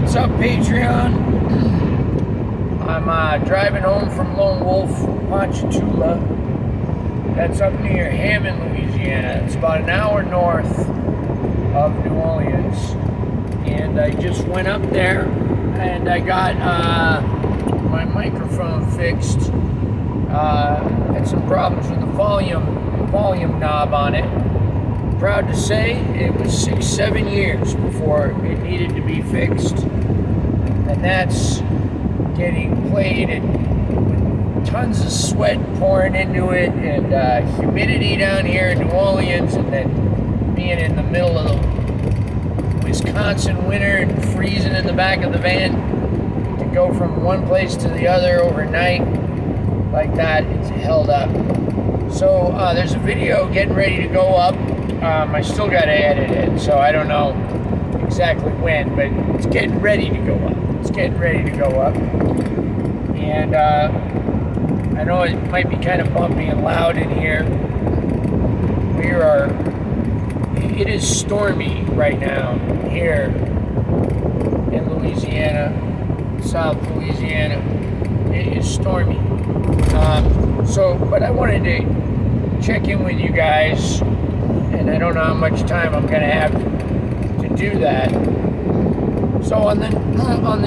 What's up, Patreon? I'm driving home from Lone Wolf, Ponchatoula. That's up near Hammond, Louisiana. It's about an hour north of New Orleans. And I just went up there and I got my microphone fixed. Had some problems with the volume knob on it. Proud to say it was 6-7 years before it needed to be fixed, and that's getting played and with tons of sweat pouring into it, and humidity down here in New Orleans, and then being in the middle of the Wisconsin winter and freezing in the back of the van to go from one place to the other overnight like that. It's held up. So there's a video getting ready to go up. I still got to edit it, so I don't know exactly when, but it's getting ready to go up. It's getting ready to go up. And I know it might be kind of bumpy and loud in here. It is stormy right now here in Louisiana, South Louisiana. It is stormy. But I wanted to check in with you guys, and I don't know how much time I'm gonna have to do that. So on the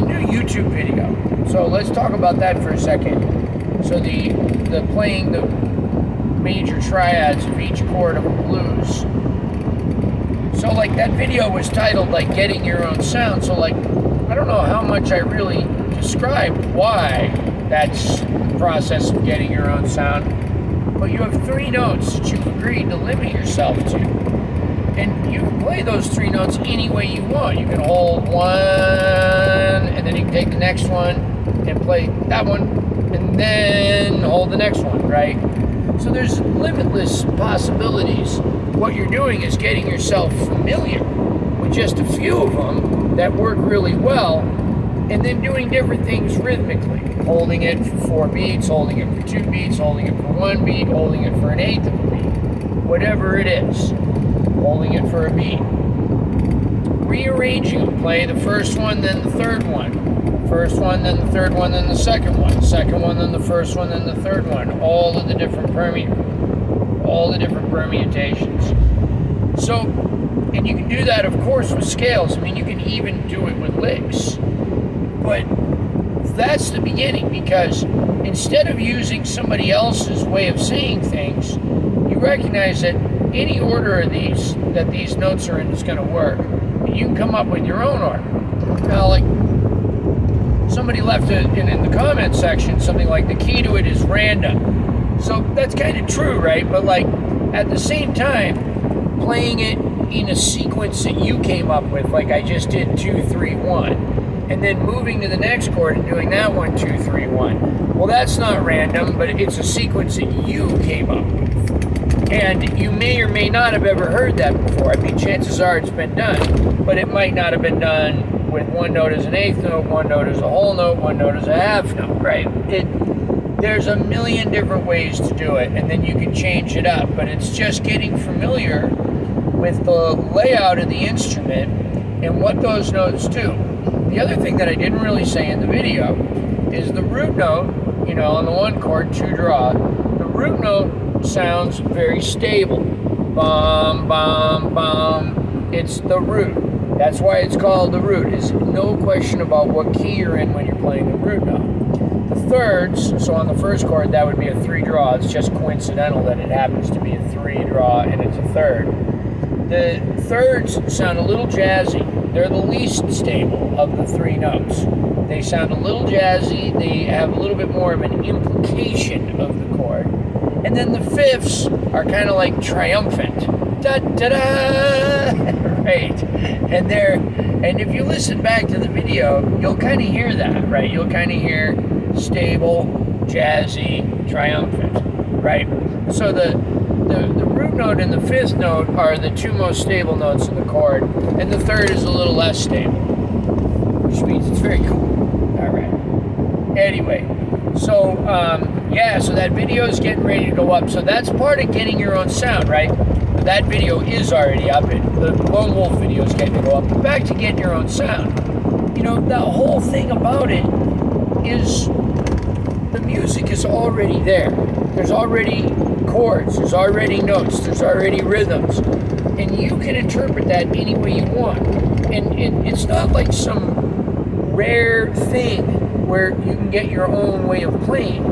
new YouTube video, so let's talk about that for a second. So the playing the major triads of each chord of a blues. So like that video was titled like Getting Your Own Sound. So like I don't know how much I really described why that's the process of getting your own sound. But you have 3 notes that you've agreed to limit yourself to. And you can play those 3 notes any way you want. You can hold one, and then you can take the next one and play that one, and then hold the next one, right? So there's limitless possibilities. What you're doing is getting yourself familiar with just a few of them that work really well, and then doing different things rhythmically. Holding it for 4 beats, holding it for 2 beats, holding it for 1 beat, holding it for an eighth of a beat. Whatever it is, holding it for a beat. Rearranging them. Play the first one, then the third one. First one, then the third one, then the second one. Second one, then the first one, then the third one. All of the different permutations. So, and you can do that, of course, with scales. I mean, you can even do it with licks. But that's the beginning, because instead of using somebody else's way of saying things, you recognize that any order of these notes are in is going to work. And you can come up with your own order. Now, like somebody left in the comment section something like the key to it is random. So that's kind of true, right? But like at the same time, playing it in a sequence that you came up with, like I just did 2, 3, 1. And then moving to the next chord and doing that 1, 2, 3, 1. Well, that's not random, but it's a sequence that you came up with. And you may or may not have ever heard that before. I mean, chances are it's been done, but it might not have been done with 1 note as an eighth note, 1 note as a whole note, 1 note as a half note, right? There's a million different ways to do it, and then you can change it up, but it's just getting familiar with the layout of the instrument and what those notes do. The other thing that I didn't really say in the video is the root note, on the 1 chord, 2 draw. The root note sounds very stable. Bum, bum, bum. It's the root. That's why it's called the root. There's no question about what key you're in when you're playing the root note. The thirds, so on the first chord, that would be a 3 draw. It's just coincidental that it happens to be a 3 draw and it's a third. The thirds sound a little jazzy. They're the least stable of the 3 notes. They sound a little jazzy. They have a little bit more of an implication of the chord. And then the fifths are kind of like triumphant. Da da da! Right. And if you listen back to the video, you'll kind of hear that, right? You'll kind of hear stable, jazzy, triumphant, right? So the root note and the 5th note are the 2 most stable notes in the chord, and the 3rd is a little less stable, which means it's very cool. All right. Anyway, so so that video is getting ready to go up. So that's part of getting your own sound, right? The that video is already up. The Lone Wolf video is getting to go up. But back to getting your own sound. The whole thing about it is the music is already there. There's already chords, there's already notes, there's already rhythms. And you can interpret that any way you want. And it's not like some rare thing where you can get your own way of playing.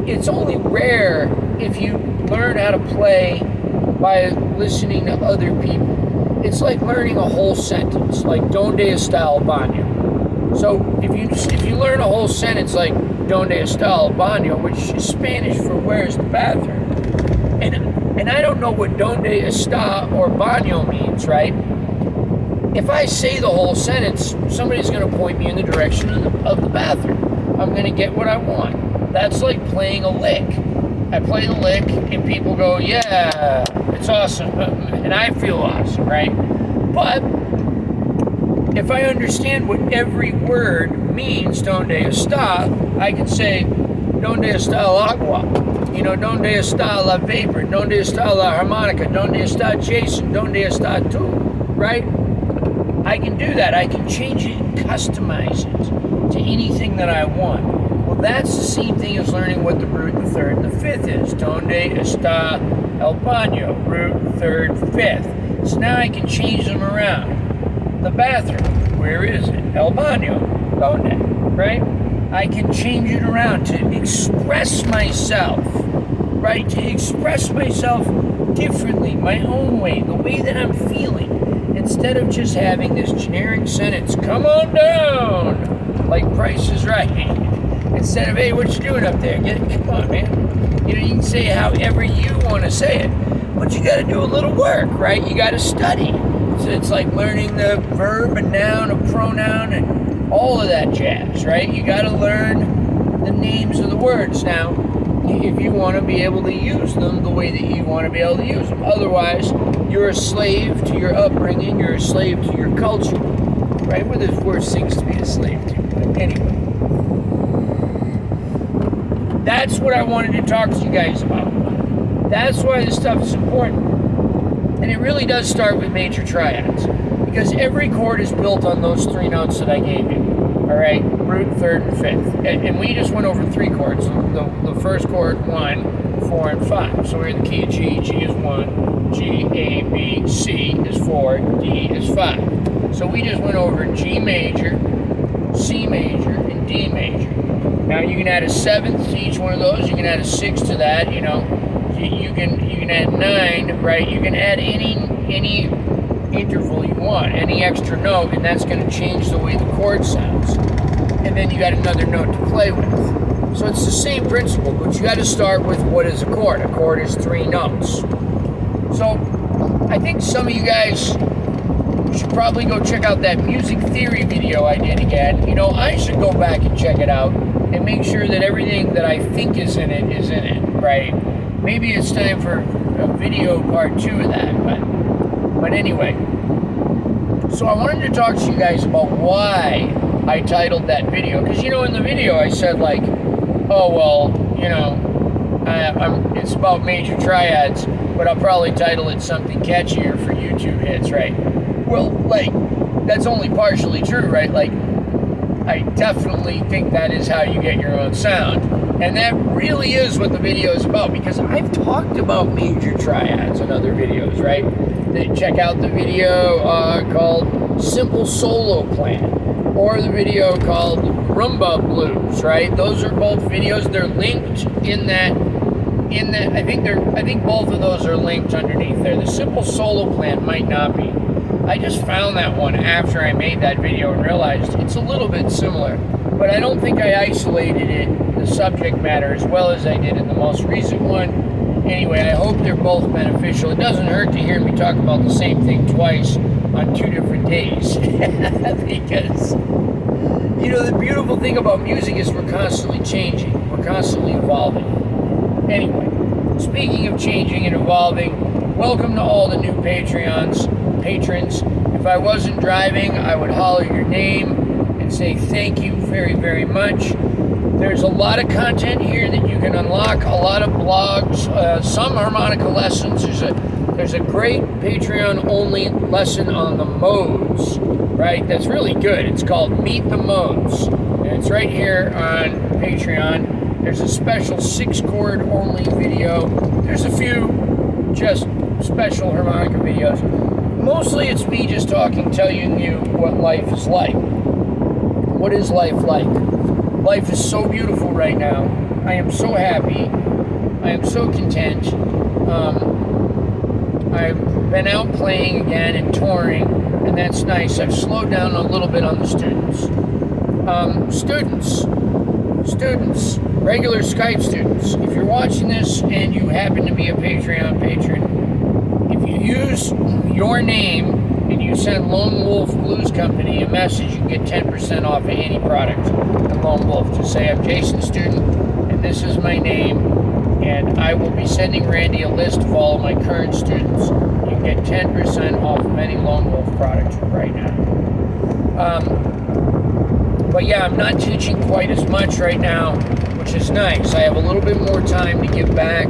It's only rare if you learn how to play by listening to other people. It's like learning a whole sentence, like Donde está el baño? So if you learn a whole sentence like Donde está el baño, which is Spanish for where's the bathroom, and I don't know what Donde está or baño means, right? If I say the whole sentence, somebody's going to point me in the direction of the bathroom. I'm going to get what I want. That's like playing a lick. I play the lick, and people go, yeah, it's awesome, and I feel awesome, right? But if I understand what every word means, donde está, I can say, donde está el agua? Donde está la vapor? Donde está la harmonica? Donde está Jason? Donde está tú? Right? I can do that. I can change it and customize it to anything that I want. Well, that's the same thing as learning what the root, the third, and the fifth is. Donde está el baño? Root, third, fifth. So now I can change them around. The bathroom, where is it? El baño, donde, right? I can change it around to express myself, right? To express myself differently, my own way, the way that I'm feeling. Instead of just having this generic sentence, come on down, like Price is Right. Instead of, hey, what you doing up there? Come on, man. You can say however you want to say it, but you got to do a little work, right? You got to study. So it's like learning the verb, a noun, a pronoun, and all of that jazz, right? You got to learn the names of the words now if you want to be able to use them the way that you want to be able to use them. Otherwise, you're a slave to your upbringing, you're a slave to your culture, right? Well, there's worse things to be a slave to, but anyway. That's what I wanted to talk to you guys about. That's why this stuff is important. And it really does start with major triads, because every chord is built on those three notes that I gave you. All right, root, third, and fifth. And we just went over three chords. The first chord, 1, 4, and 5. So we're in the key of G. G is 1, G, A, B, C is 4, D is 5. So we just went over G major, C major, and D major. Now you can add a seventh to each one of those. You can add a sixth to that. You can add 9, right? You can add any interval you want, any extra note, and that's going to change the way the chord sounds. And then you got another note to play with. So it's the same principle, but you got to start with what is a chord. A chord is 3 notes. So I think some of you guys should probably go check out that music theory video I did again. I should go back and check it out and make sure that everything that I think is in it, right? Maybe it's time for a video part 2 of that, but anyway. So I wanted to talk to you guys about why I titled that video, because in the video I said like, oh well, it's about major triads, but I'll probably title it something catchier for YouTube hits, right? Well, like, that's only partially true, right? Like, I definitely think that is how you get your own sound. And that really is what the video is about, because I've talked about major triads in other videos, right? Check out the video called Simple Solo Plan, or the video called Rumba Blues, right? Those are both videos. They're linked in that I think both of those are linked underneath there. The Simple Solo Plan might not be. I just found that one after I made that video and realized it's a little bit similar, but I don't think I isolated the subject matter as well as I did in the most recent one. Anyway, I hope they're both beneficial. It doesn't hurt to hear me talk about the same thing twice on 2 different days. Because, the beautiful thing about music is we're constantly changing. We're constantly evolving. Anyway, speaking of changing and evolving, welcome to all the new patrons. If I wasn't driving, I would holler your name and say thank you very, very much. There's a lot of content here that you can unlock, a lot of blogs, some harmonica lessons. There's a great Patreon-only lesson on the modes, right? That's really good. It's called Meet the Modes, and it's right here on Patreon. There's a special 6-chord only video. There's a few just special harmonica videos. Mostly it's me just talking, telling you what life is like. What is life like? Life is so beautiful right now. I am so happy. I am so content. I've been out playing again and touring, and that's nice. I've slowed down a little bit on the students. Students, regular Skype students, if you're watching this and you happen to be a Patreon patron, if you use your name and you send Lone Wolf Blues Company a message, you can get 10% off of any product at Lone Wolf. Just say, I'm Jason Student, and this is my name, and I will be sending Randy a list of all of my current students. You can get 10% off of any Lone Wolf product right now. But yeah, I'm not teaching quite as much right now, which is nice. I have a little bit more time to give back.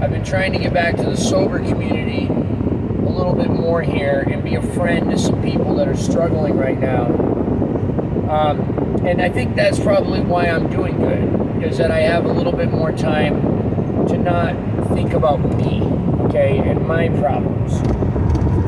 I've been trying to get back to the sober community a little bit more here and be a friend to some people that are struggling right now. And I think that's probably why I'm doing good, is that I have a little bit more time to not think about me, okay, and my problems.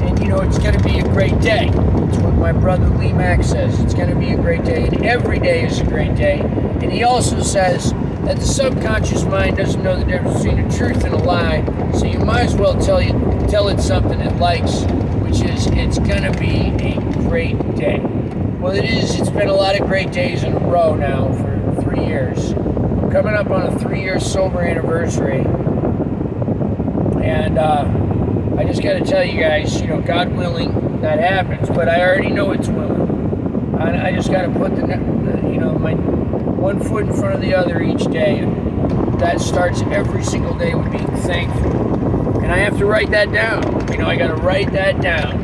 And you know, it's going to be a great day. It's what my brother Lee Mack says. It's going to be a great day, and every day is a great day. And he also says that the subconscious mind doesn't know the difference between a truth and a lie, so you might as well tell it something it likes, which is it's going to be a great day. Well, it is. It's been a lot of great days in a row now for 3 years. I'm coming up on a 3-year sober anniversary, and I just got to tell you guys, you know, God willing, that happens, but I already know it's willing. I just got to put my one foot in front of the other each day, and that starts every single day with being thankful. And I have to write that down. You know, I got to write that down,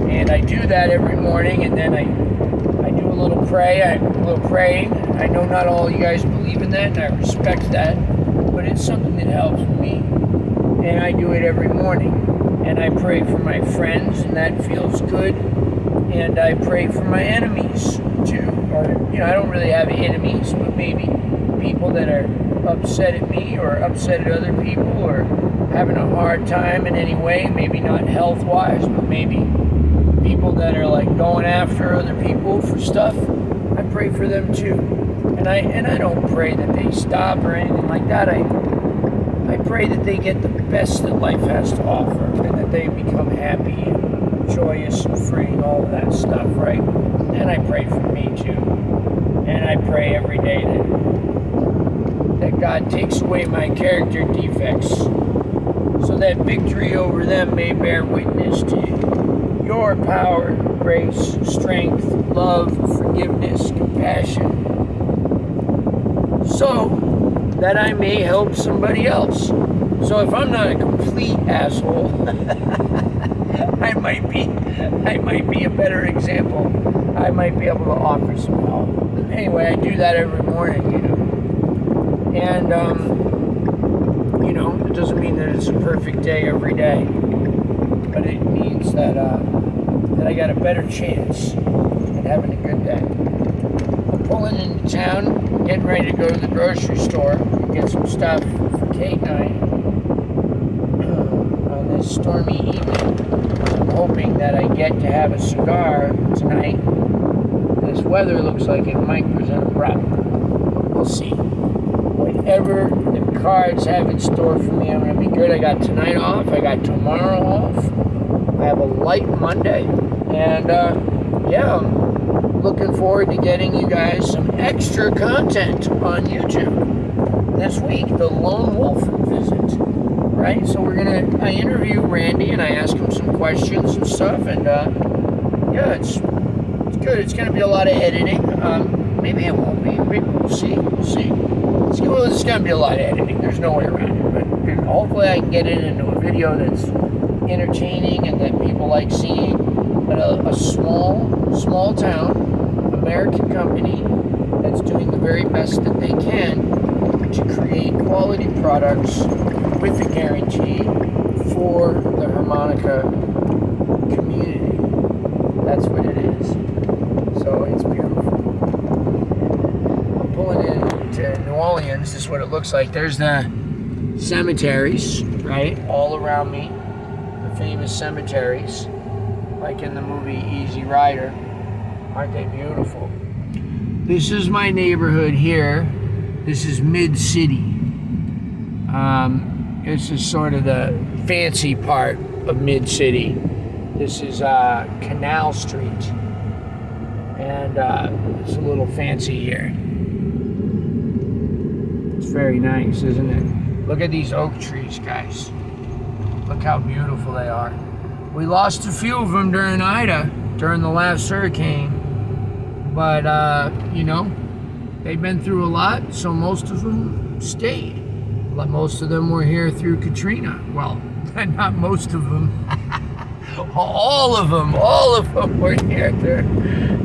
and I do that every morning, and then I do a little praying. I know not all you guys believe in that, and I respect that, but it's something that helps me, and I do it every morning. And I pray for my friends, and that feels good. And I pray for my enemies too. Or, you know, I don't really have enemies, but maybe people that are upset at me or upset at other people or having a hard time in any way, maybe not health-wise, but maybe people that are like going after other people for stuff. I pray for them too. And I don't pray that they stop or anything like that. I pray that they get the best that life has to offer, and that they become happy and joyous and free and all of that stuff, right? And I pray for me too. And I pray every day that God takes away my character defects, so that victory over them may bear witness to your power, grace, strength, love, forgiveness, compassion, so that I may help somebody else. So if I'm not a complete asshole, I might be a better example. I might be able to offer some help. Anyway, I do that every morning, you know. And you know, it doesn't mean that it's a perfect day every day, but it means that I got a better chance at having a good day. I'm pulling into town, getting ready to go to the grocery store, get some stuff for Kate and I on this stormy evening. I'm hoping that I get to have a cigar tonight. This weather looks like it might present a problem. We'll see. Whatever the cards have in store for me, I'm going to be good. I got tonight off. I got tomorrow off. I have a light Monday. And, yeah, I'm looking forward to getting you guys some extra content on YouTube this week. The Lone Wolf visit, right? So I interview Randy and I ask him some questions and stuff. And, yeah, it's good. It's going to be a lot of editing. Maybe it won't be. Maybe we'll see. It's going to be a lot of editing. There's no way around it. But hopefully I can get it into a video that's entertaining and that people like seeing. But a small town, American company, that's doing the very best that they can to create quality products with a guarantee for the harmonica community. That's what it is. So it's beautiful. I'm pulling into New Orleans. This is what it looks like. There's the cemeteries, right, all around me. The famous cemeteries, like in the movie Easy Rider. Aren't they beautiful? This is my neighborhood here. This is Mid-City. This is sort of the fancy part of Mid-City. This is Canal Street. And it's a little fancy here. It's very nice, isn't it? Look at these oak trees, guys. Look how beautiful they are. We lost a few of them during Ida, during the last hurricane. But, you know, they've been through a lot, so most of them stayed. Most of them were here through Katrina. Well, not most of them. All of them were here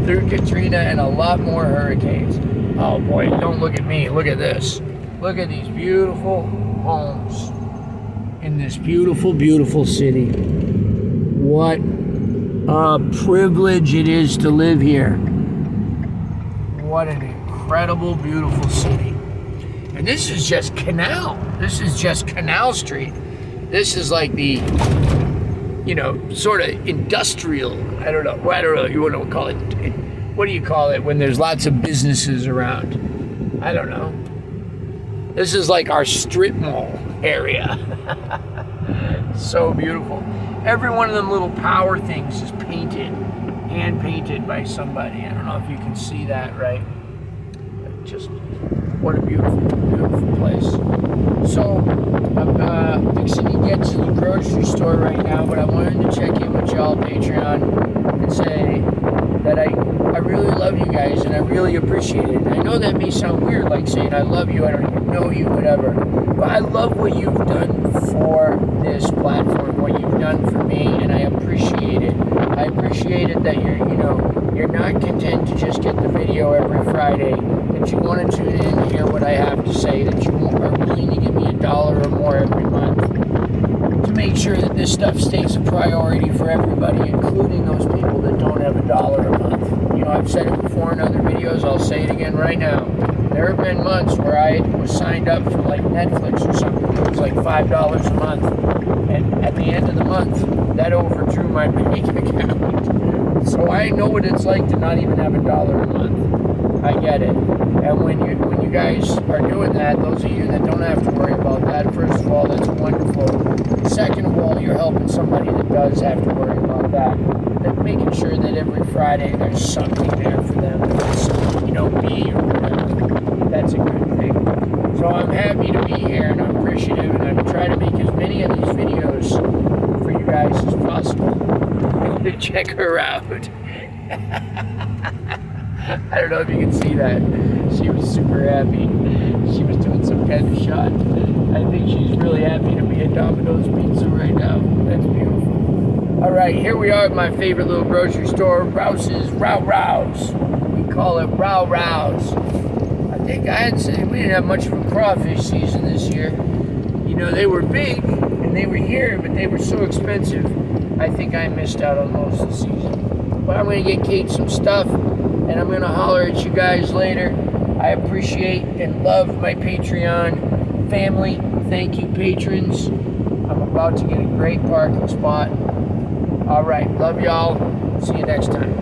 through Katrina and a lot more hurricanes. Oh boy, don't look at me. Look at this. Look at these beautiful homes in this beautiful, beautiful city. What a privilege it is to live here. What an incredible, beautiful city. And this is just Canal. This is just Canal Street. This is like the, you know, sort of industrial, I don't know, you want to call it, what do you call it when there's lots of businesses around? I don't know. This is like our strip mall area. So beautiful. Every one of them little power things is painted, hand painted by somebody. I don't know if you can see that, right? Just what a beautiful, beautiful place. So I'm fixing to get to the grocery store right now, but I wanted to check in with y'all Patreon and say that I really love you guys and I really appreciate it. And I know that may sound weird, like saying I love you, I don't even know you, whatever. But I love what you've done for this platform, what you've done for me, and I appreciate it. I appreciate it that you're not content to just get the video every Friday, that you want to tune in to hear what I have to say, that you are willing to give me $1 or more every month to make sure that this stuff stays a priority for everybody, including those people that don't have $1 a month. You know, I've said it before in other videos, I'll say it again right now. There have been months where I was signed up for like Netflix or something. It was like $5 a month. And at the end of the month, that overdrew my bank account. So I know what it's like to not even have $1 a month. I get it. And when you guys are doing that, those of you that don't have to worry about that, first of all, that's wonderful. Second of all, you're helping somebody that does have to worry about that. That making sure that every Friday there's something there for them. Be or whatever. That's a good thing. So I'm happy to be here and I'm appreciative and I'm trying to make as many of these videos for you guys as possible. To check her out. I don't know if you can see that. She was super happy. She was doing some kind of shot. I think she's really happy to be at Domino's Pizza right now. That's beautiful. All right, here we are at my favorite little grocery store, Rouse's Rouse. We call it Rouse. I think I had said we didn't have much of a crawfish season this year. You know, they were big and they were here, but they were so expensive. I think I missed out on most of the season. But I'm going to get Kate some stuff, and I'm going to holler at you guys later. I appreciate and love my Patreon family. Thank you, patrons. I'm about to get a great parking spot. All right, love y'all. See you next time.